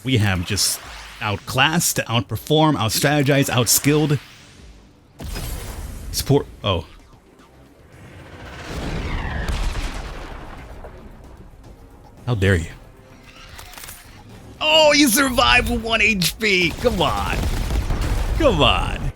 We have just outclassed, outperformed, outstrategized, outskilled. Support. Oh. How dare you? Oh, you survived with 1 HP. Come on. Come on.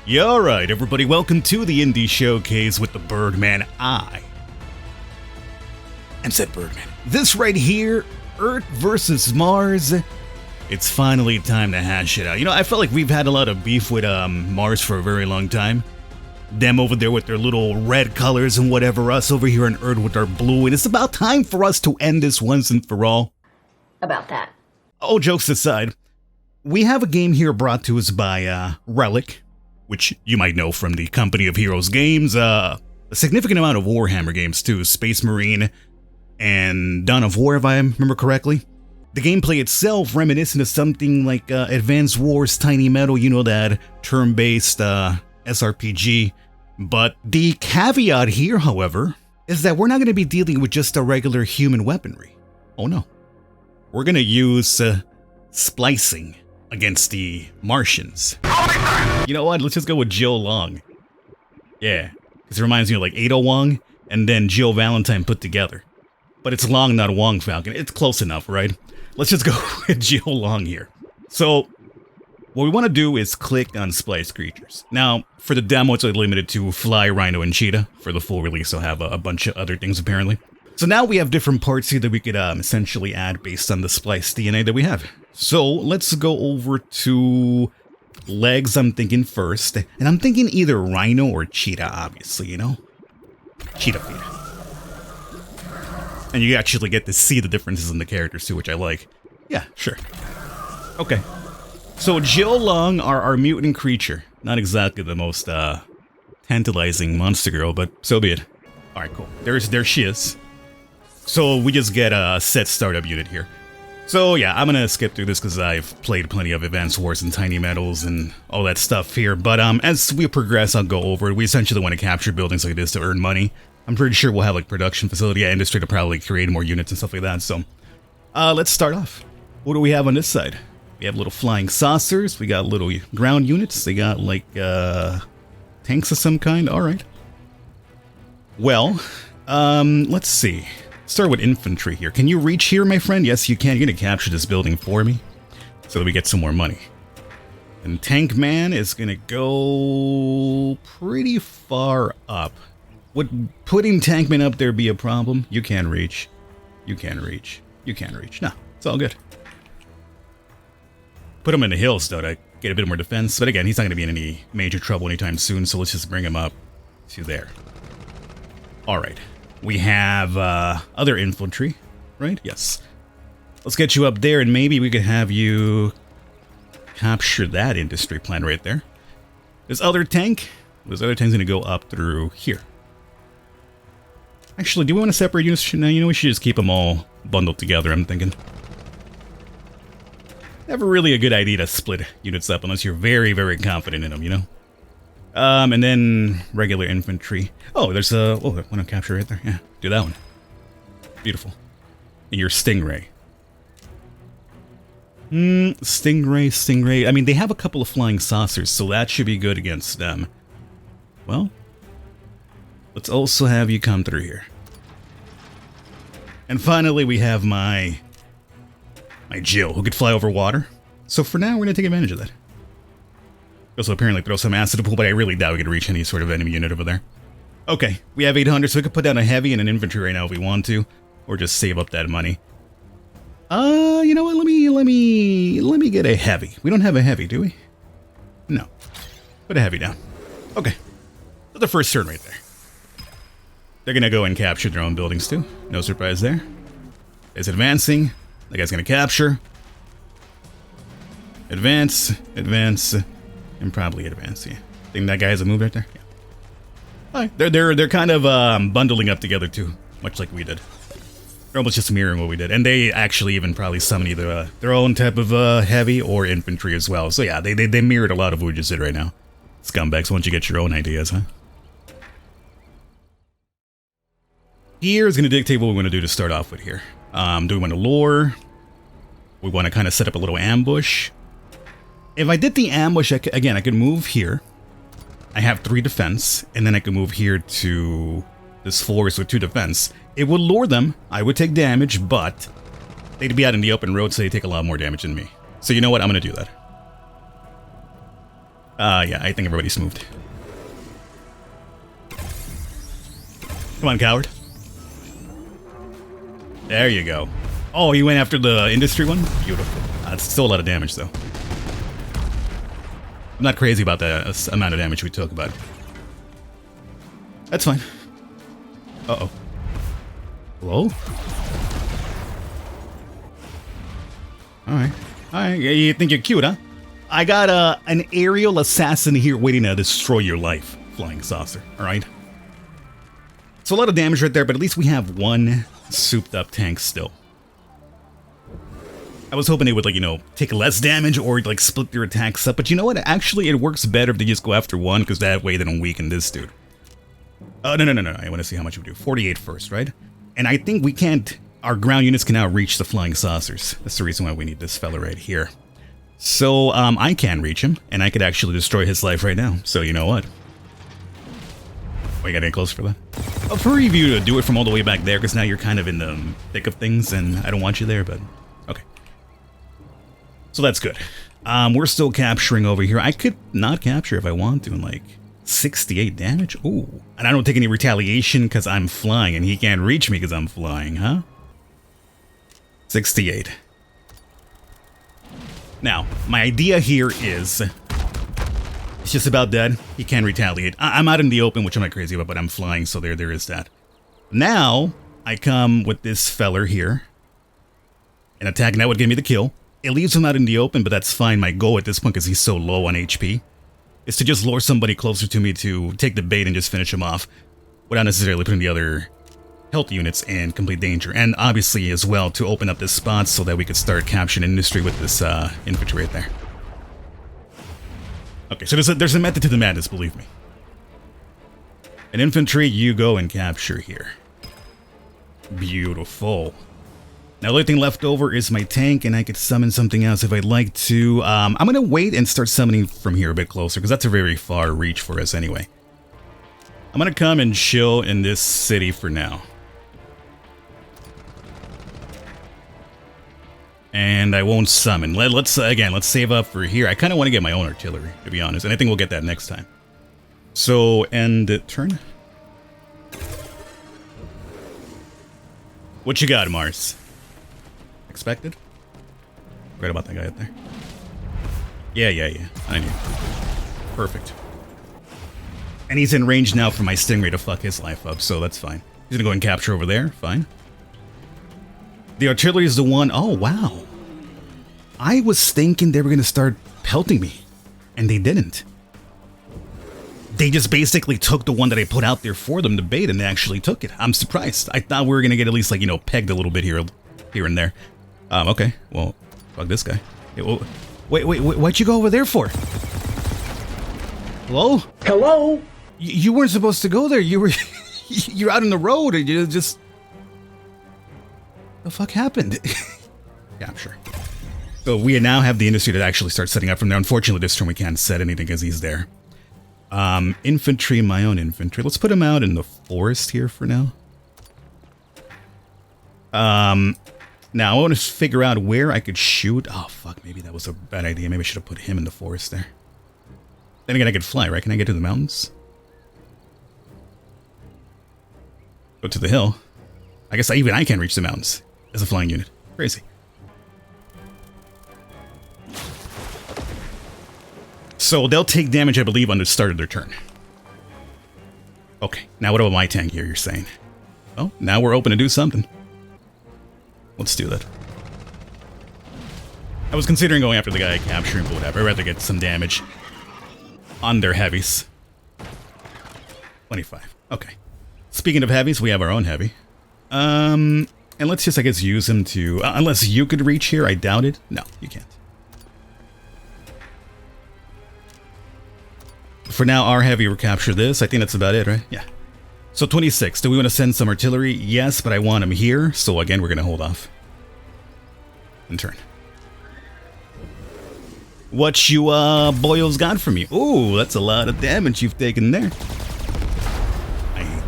Yeah, all right, everybody. Welcome to the Indie Showcase with the Birdman. I am said Birdman. This right here, Earth versus Mars. It's finally time to hash it out. You know, I felt like we've had a lot of beef with Mars for a very long time. Them over there with their little red colors and whatever, us over here on Earth with our blue, and it's about time for us to end this once and for all. About that. Oh, jokes aside, we have a game here brought to us by Relic, which you might know from the Company of Heroes games, a significant amount of Warhammer games too, Space Marine and Dawn of War if I remember correctly. The gameplay itself reminiscent of something like Advanced Wars Tiny Metal, you know, that turn-based SRPG. But the caveat here, however, is that we're not going to be dealing with just a regular human weaponry. Oh no. We're going to use splicing against the Martians. You know what? Let's just go with Jill Long. Yeah, because it reminds me of like Ada Wong and then Jill Valentine put together. But it's Long, not Wong Falcon. It's close enough, right? Let's just go with Jill Long here. So, what we want to do is click on Splice Creatures. Now, for the demo, it's limited to Fly, Rhino, and Cheetah. For the full release, I'll have a bunch of other things, apparently. So now we have different parts here that we could essentially add based on the Splice DNA that we have. So, let's go over to legs, I'm thinking first. And I'm thinking either Rhino or Cheetah, obviously, you know? Cheetah feet. And you actually get to see the differences in the characters too, which I like. Yeah, sure. Okay. So Jill Long, our mutant creature. Not exactly the most tantalizing monster girl, but so be it. Alright, cool. There she is. So we just get a set startup unit here. So yeah, I'm gonna skip through this because I've played plenty of Advanced Wars and Tiny Metals and all that stuff here. But as we progress, I'll go over it. We essentially want to capture buildings like this to earn money. I'm pretty sure we'll have like production facility at industry to probably create more units and stuff like that. So let's start off. What do we have on this side? We have little flying saucers. We got little ground units. They got like tanks of some kind. All right. Well, let's see. Start with infantry here. Can you reach here, my friend? Yes, you can. You're gonna capture this building for me so that we get some more money. And Tank Man is gonna go pretty far up. Would putting Tankman up there be a problem? You can reach. You can reach. You can reach. No, it's all good. Put him in the hills, though, to get a bit more defense. But again, he's not going to be in any major trouble anytime soon, so let's just bring him up to there. Alright. We have other infantry, right? Yes. Let's get you up there, and maybe we could have you capture that industry plant right there. This other tank? This other tank's going to go up through here. Actually, do we want to separate units? No, you know, we should just keep them all bundled together, I'm thinking. Never really a good idea to split units up unless you're very, very confident in them, you know? And then regular infantry. Oh, there's a... Oh, I want to capture right there. Yeah, do that one. Beautiful. And your Stingray. Stingray. I mean, they have a couple of flying saucers, so that should be good against them. Well... Let's also have you come through here. And finally, we have my Jill, who could fly over water. So for now, we're going to take advantage of that. Also apparently throw some acid to pool, but I really doubt we could reach any sort of enemy unit over there. Okay, we have 800, so we could put down a heavy and an infantry right now if we want to. Or just save up that money. You know what, let me get a heavy. We don't have a heavy, do we? No. Put a heavy down. Okay. So the first turn right there. They're going to go and capture their own buildings too. No surprise there. It's advancing. That guy's going to capture. Advance, and probably advance, yeah. Think that guy has a move right there? Yeah. Alright, they're kind of bundling up together too, much like we did. They're almost just mirroring what we did. And they actually even probably summon either their own type of heavy or infantry as well. So yeah, they mirrored a lot of what we just did right now. Scumbags, why don't you get your own ideas, huh? Here is going to dictate what we want to do to start off with here. Do we want to lure? We want to kind of set up a little ambush. If I did the ambush, again, I could move here. I have 3 defense, and then I could move here to this forest with 2 defense. It would lure them. I would take damage, but they'd be out in the open road, so they take a lot more damage than me. So you know what? I'm going to do that. Yeah, I think everybody's moved. Come on, coward. There you go. Oh, you went after the industry one? Beautiful. That's still a lot of damage, though. I'm not crazy about the amount of damage we took, but that's fine. Uh-oh. Hello? Alright. Alright, you think you're cute, huh? I got an aerial assassin here waiting to destroy your life, flying saucer, alright? So a lot of damage right there, but at least we have 1 souped up tank still. I was hoping they would, like, you know, take less damage or, like, split their attacks up. But you know what? Actually, it works better if they just go after 1, because that way they don't weaken this dude. No. I want to see how much we do. 48 first, right? And I think we can't... Our ground units can now reach the flying saucers. That's the reason why we need this fella right here. So, I can reach him, and I could actually destroy his life right now. So, you know what? Oh, you got any close for that? I'll prefer you to do it from all the way back there, because now you're kind of in the thick of things, and I don't want you there, but... Okay. So that's good. We're still capturing over here. I could not capture if I want to, and like 68 damage. Ooh, and I don't take any retaliation because I'm flying, and he can't reach me because I'm flying, huh? 68. Now, my idea here is it's just about dead. He can't retaliate. I'm out in the open, which I'm not crazy about, but I'm flying, so there is that. Now I come with this feller here, and attack, and that would give me the kill. It leaves him out in the open, but that's fine. My goal at this point, because he's so low on HP, is to just lure somebody closer to me to take the bait and just finish him off without necessarily putting the other health units in complete danger. And obviously, as well, to open up this spot so that we could start capturing industry with this infantry right there. Okay, so there's a method to the madness, believe me. An infantry, you go and capture here. Beautiful. Now, the only thing left over is my tank, and I could summon something else if I'd like to. I'm going to wait and start summoning from here a bit closer, because that's a very far reach for us anyway. I'm going to come and chill in this city for now. And I won't summon. Let's save up for here. I kind of want to get my own artillery, to be honest, and I think we'll get that next time. So, end turn. What you got, Mars? Expected? Forgot about that guy up there. Yeah. I knew. Perfect. And he's in range now for my Stingray to fuck his life up, so that's fine. He's gonna go and capture over there. Fine. The artillery is the one... Oh, wow. I was thinking they were gonna start pelting me, and they didn't. They just basically took the one that I put out there for them to bait, and they actually took it. I'm surprised. I thought we were gonna get at least, like, you know, pegged a little bit here and there. Okay. Well, fuck this guy. Wait, what'd you go over there for? Hello? Hello? You weren't supposed to go there. You're out in the road, and you just... The fuck happened? Capture. So we now have the industry to actually start setting up from there. Unfortunately, this turn we can't set anything because he's there. Infantry, my own infantry. Let's put him out in the forest here for now. Now, I want to figure out where I could shoot. Oh, fuck, maybe that was a bad idea. Maybe I should have put him in the forest there. Then again, I could fly, right? Can I get to the mountains? Go to the hill. I guess even I can't reach the mountains as a flying unit. Crazy. So they'll take damage, I believe, on the start of their turn. Okay, now what about my tank here, you're saying? Oh, now we're open to do something. Let's do that. I was considering going after the guy capturing, but whatever. I'd rather get some damage on their heavies. 25. Okay. Speaking of heavies, we have our own heavy. And let's just, I guess, use him to... unless you could reach here, I doubt it. No, you can't. For now, our heavy will capture this. I think that's about it, right? Yeah. So 26. Do we want to send some artillery? Yes, but I want him here. So again, we're going to hold off. And turn. What you, boyos got for me? Ooh, that's a lot of damage you've taken there. I hate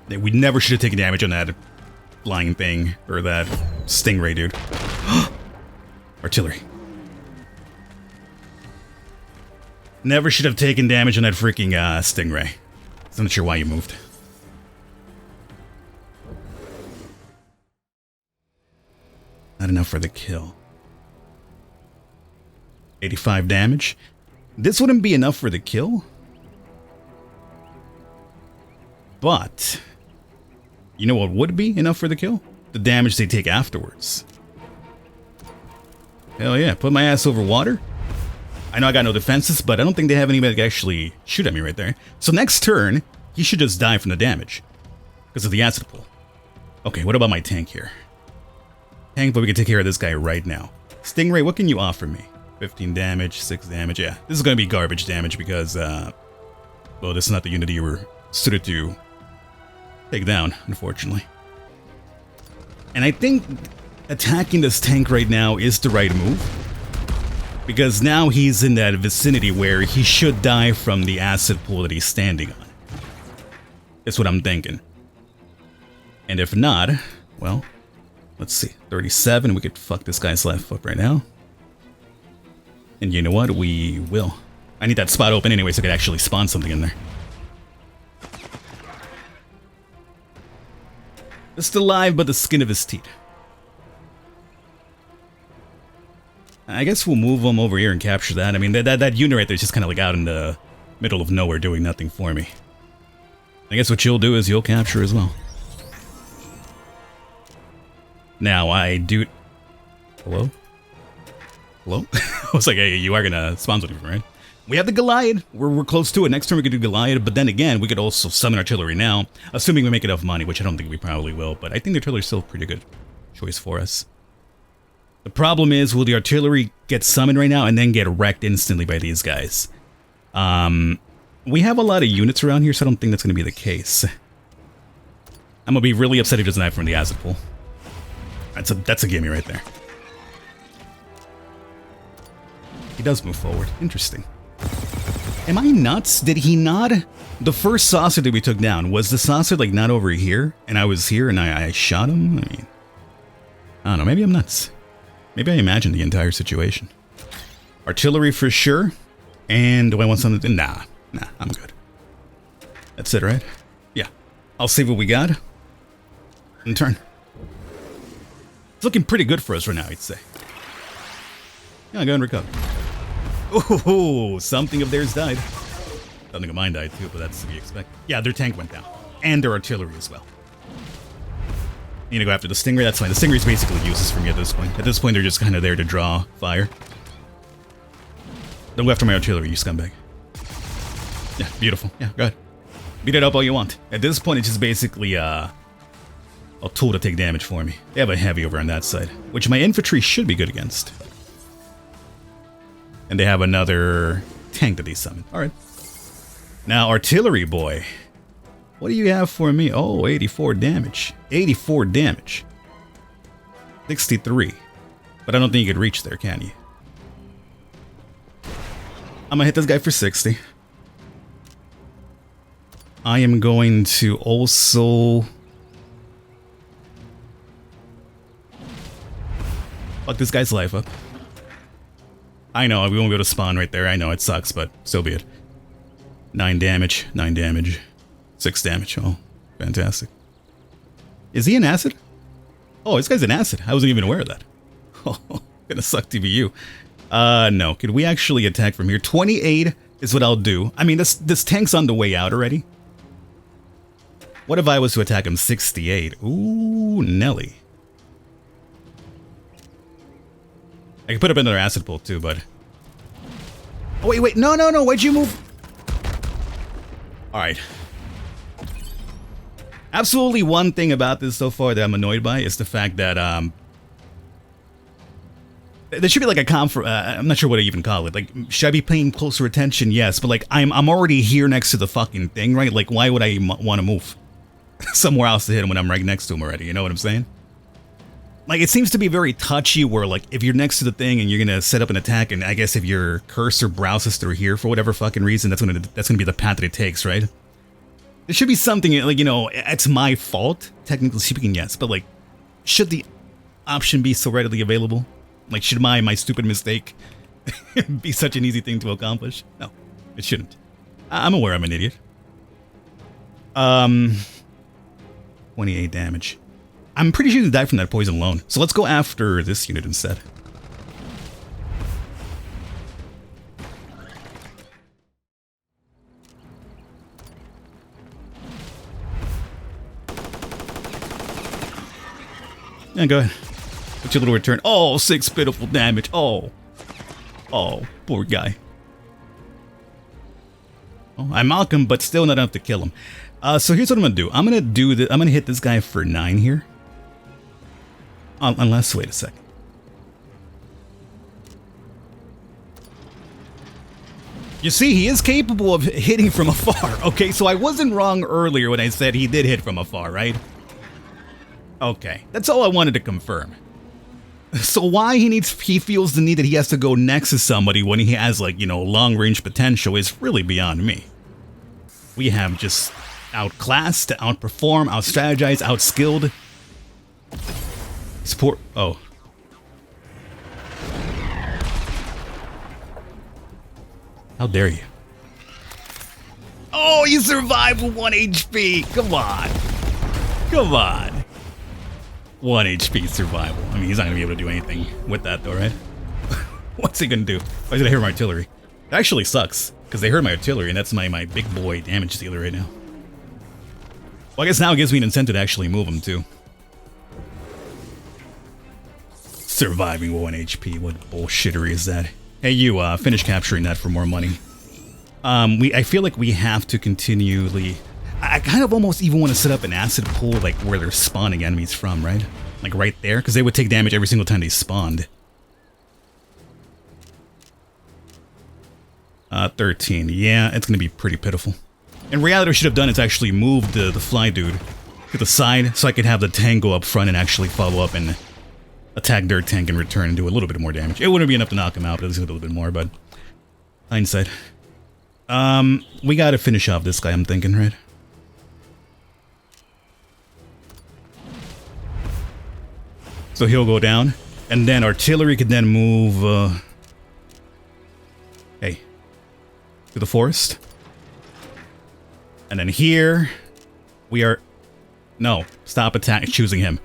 that. We never should have taken damage on that flying thing, or that stingray, dude. Artillery. Never should have taken damage on that freaking, stingray. I'm not sure why you moved. Not enough for the kill. 85 damage. This wouldn't be enough for the kill. But you know what would be enough for the kill? The damage they take afterwards. Hell yeah, put my ass over water. I know I got no defenses, but I don't think they have anybody that can actually shoot at me right there. So next turn, he should just die from the damage. Because of the acid pool. Okay, what about my tank here? Tank, but we can take care of this guy right now. Stingray, what can you offer me? 15 damage, 6 damage, yeah. This is going to be garbage damage because, well, this is not the unity you were suited to take down, unfortunately. And I think attacking this tank right now is the right move. Because now he's in that vicinity where he should die from the acid pool that he's standing on. That's what I'm thinking. And if not, well, let's see. 37, we could fuck this guy's life up right now. And you know what? We will. I need that spot open anyway so I could actually spawn something in there. Just alive, but the skin of his teeth. I guess we'll move him over here and capture that. I mean, that unit right there is just kind of like out in the middle of nowhere doing nothing for me. I guess what you'll do is you'll capture as well. Now, I do... Hello? Hello? I was like, hey, you are going to spawn something, right? We have the Goliath. We're close to it. Next turn we could do Goliath, but then again, we could also summon artillery now, assuming we make enough money, which I don't think we probably will, but I think the artillery is still a pretty good choice for us. The problem is, will the artillery get summoned right now and then get wrecked instantly by these guys? We have a lot of units around here, so I don't think that's going to be the case. I'm going to be really upset if he doesn't die from the acid pool. That's a gimme right there. He does move forward. Interesting. Am I nuts? Did he not? The first saucer that we took down, was the saucer like not over here? And I was here and I shot him? I mean, I don't know. Maybe I'm nuts. Maybe I imagined the entire situation. Artillery for sure. And do I want something? Nah, I'm good. That's it, right? Yeah. I'll see what we got. In turn. It's looking pretty good for us right now, I'd say. Yeah, go and recover. Oh, something of theirs died. Something of mine died too, but that's to be expected. Yeah, their tank went down. And their artillery as well. Need to go after the Stingray, that's fine. The Stingray's basically useless for me at this point. At this point, they're just kind of there to draw fire. Don't go after my artillery, you scumbag. Yeah, beautiful. Yeah, go ahead. Beat it up all you want. At this point, it's just basically, a tool to take damage for me. They have a heavy over on that side, which my infantry should be good against. And they have another tank that they summon. Alright. Now, artillery boy. What do you have for me? Oh, 84 damage. 84 damage. 63. But I don't think you could reach there, can you? I'm gonna hit this guy for 60. I am going to also... fuck this guy's life up. I know, we won't be able to spawn right there. I know, it sucks, but so be it. 9 damage, 9 damage. 6 damage. Oh, fantastic. Is he an acid? Oh, this guy's an acid. I wasn't even aware of that. Oh, gonna suck TBU. No. Could we actually attack from here? 28 is what I'll do. I mean, this tank's on the way out already. What if I was to attack him 68? Ooh, Nelly. I could put up another acid pool too, but... oh, wait. No. Why'd you move? Alright. Absolutely one thing about this so far that I'm annoyed by is the fact that, there should be like a I'm not sure what I even call it. Like, should I be paying closer attention? Yes, but like, I'm already here next to the fucking thing, right? Like, why would I want to move somewhere else to hit him when I'm right next to him already? You know what I'm saying? Like, it seems to be very touchy where, like, if you're next to the thing and you're gonna set up an attack, and I guess if your cursor browses through here for whatever fucking reason, that's gonna be the path that it takes, right? There should be something, like, you know, it's my fault, technically speaking, yes, but, like, should the option be so readily available? Like, should my stupid mistake be such an easy thing to accomplish? No, it shouldn't. I'm aware I'm an idiot. 28 damage. I'm pretty sure he died from that poison alone. So let's go after this unit instead. Yeah, go ahead. What's your little return? Oh, 6 pitiful damage. Oh. Oh, poor guy. Oh, I mock him, but still not enough to kill him. So here's what I'm gonna do. I'm gonna hit this guy for 9 here. Unless, wait a second. You see, he is capable of hitting from afar. Okay, so I wasn't wrong earlier when I said he did hit from afar, right? Okay, that's all I wanted to confirm. So why he feels the need that he has to go next to somebody when he has, like, you know, long-range potential is really beyond me. We have just outclassed, outperformed, outstrategized, outskilled. Support. Oh. How dare you? Oh, you survived with 1 HP. Come on. Come on. 1 HP survival. I mean, he's not going to be able to do anything with that, though, right? What's he going to do? Oh, he's going to hit my artillery. That actually sucks, because they heard my artillery, and that's my big boy damage dealer right now. Well, I guess now it gives me an incentive to actually move him, too. Surviving with 1 HP. What bullshittery is that? Hey, you, finish capturing that for more money. I feel like we have to continually... I kind of almost even want to set up an acid pool, like, where they're spawning enemies from, right? Like, right there, because they would take damage every single time they spawned. 13. Yeah, it's going to be pretty pitiful. In reality, what I should have done is actually moved the fly dude to the side, so I could have the tank go up front and actually follow up and attack their tank in return and do a little bit more damage. It wouldn't be enough to knock him out, but at least a little bit more, but... hindsight. We gotta finish off this guy, I'm thinking, right? So he'll go down, and then artillery could then move, hey, to the forest. And then here, we are... No, stop choosing him.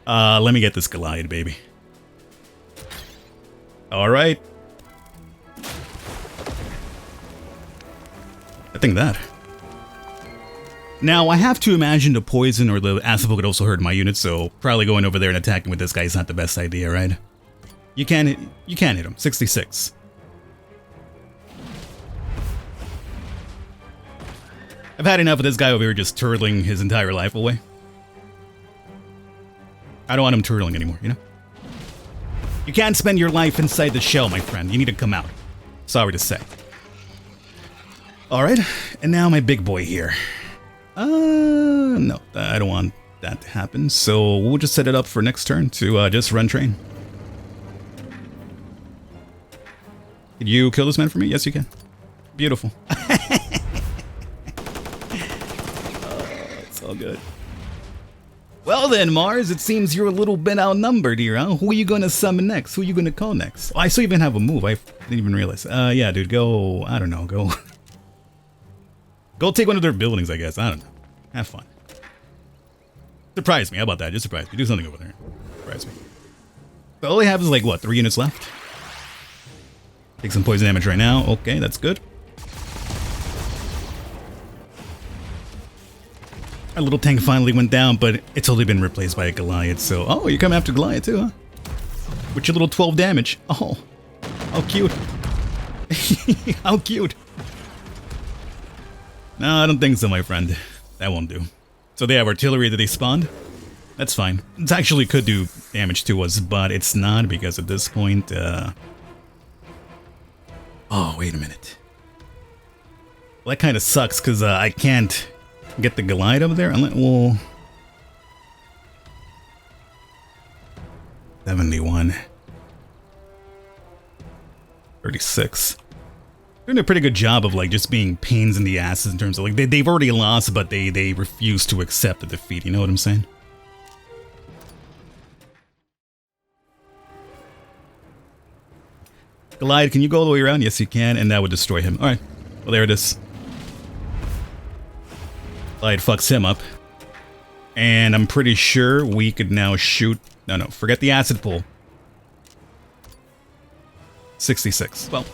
Let me get this Goliath, baby. Alright. I think that. Now, I have to imagine the poison or the acid could also hurt my unit, so probably going over there and attacking with this guy is not the best idea, right? You can't hit him. 66. I've had enough of this guy over here just turtling his entire life away. I don't want him turtling anymore, you know? You can't spend your life inside the shell, my friend. You need to come out. Sorry to say. Alright, and now my big boy here. No, I don't want that to happen, so we'll just set it up for next turn to just run train. Can you kill this man for me? Yes, you can. Beautiful. It's all good. Well then, Mars, it seems you're a little bit outnumbered here, huh? Who are you gonna summon next? Who are you gonna call next? Oh, I still even have a move. I didn't even realize. Yeah, dude, go... I don't know, go... Go take one of their buildings, I guess. I don't know. Have fun. Surprise me. How about that? Just surprise me. Do something over there. Surprise me. So all they have is like, what, 3 units left? Take some poison damage right now. Okay, that's good. Our little tank finally went down, but it's only been replaced by a Goliath, so... Oh, you're coming after Goliath too, huh? With your little 12 damage. Oh, how cute. How cute. No, I don't think so, my friend. That won't do. So they have artillery that they spawned? That's fine. It actually could do damage to us, but it's not because at this point, Oh, wait a minute. Well, that kind of sucks because I can't get the Goliath over there unless... Well... 71. 36. Doing a pretty good job of like just being pains in the asses in terms of like they've already lost, but they refuse to accept the defeat. You know what I'm saying? Goliath, can you go all the way around? Yes, you can, and that would destroy him. All right, well there it is. Goliath fucks him up, and I'm pretty sure we could now shoot. No, forget the acid pool. 66. Well,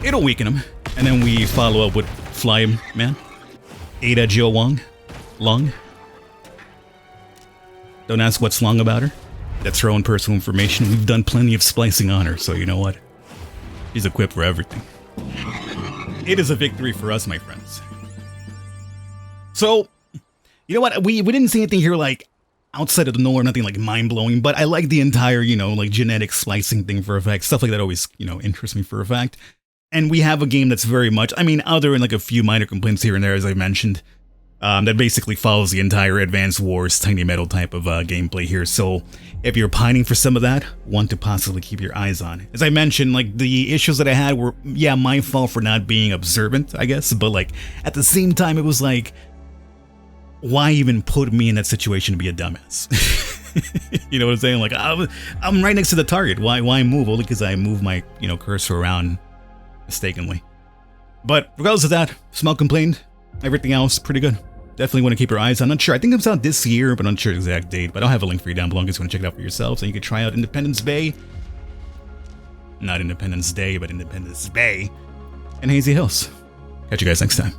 it'll weaken him. And then we follow up with Fly Man. Ada Jo Wong. Long. Don't ask what's long about her. That's her own personal information. We've done plenty of splicing on her, so you know what? She's equipped for everything. It is a victory for us, my friends. So, you know what? We didn't see anything here like outside of the norm, nothing like mind-blowing, but I like the entire, you know, like genetic splicing thing for a fact. Stuff like that always, you know, interests me for a fact. And we have a game that's very much, I mean, other than like a few minor complaints here and there, as I mentioned, that basically follows the entire Advance Wars Tiny Metal type of gameplay here. So if you're pining for some of that, one to possibly keep your eyes on. As I mentioned, like the issues that I had were, yeah, my fault for not being observant, I guess. But like at the same time, it was like, why even put me in that situation to be a dumbass? You know what I'm saying? Like I'm right next to the target. Why move? Only because I move my, you know, cursor around mistakenly. But regardless of that, small complaint. Everything else pretty good. Definitely want to keep your eyes on. I'm not sure. I think it comes out this year, but I'm not sure the exact date. But I'll have a link for you down below in case you want to check it out for yourselves. And you can try out Independence Bay. Not Independence Day, but Independence Bay. And Hazy Hills. Catch you guys next time.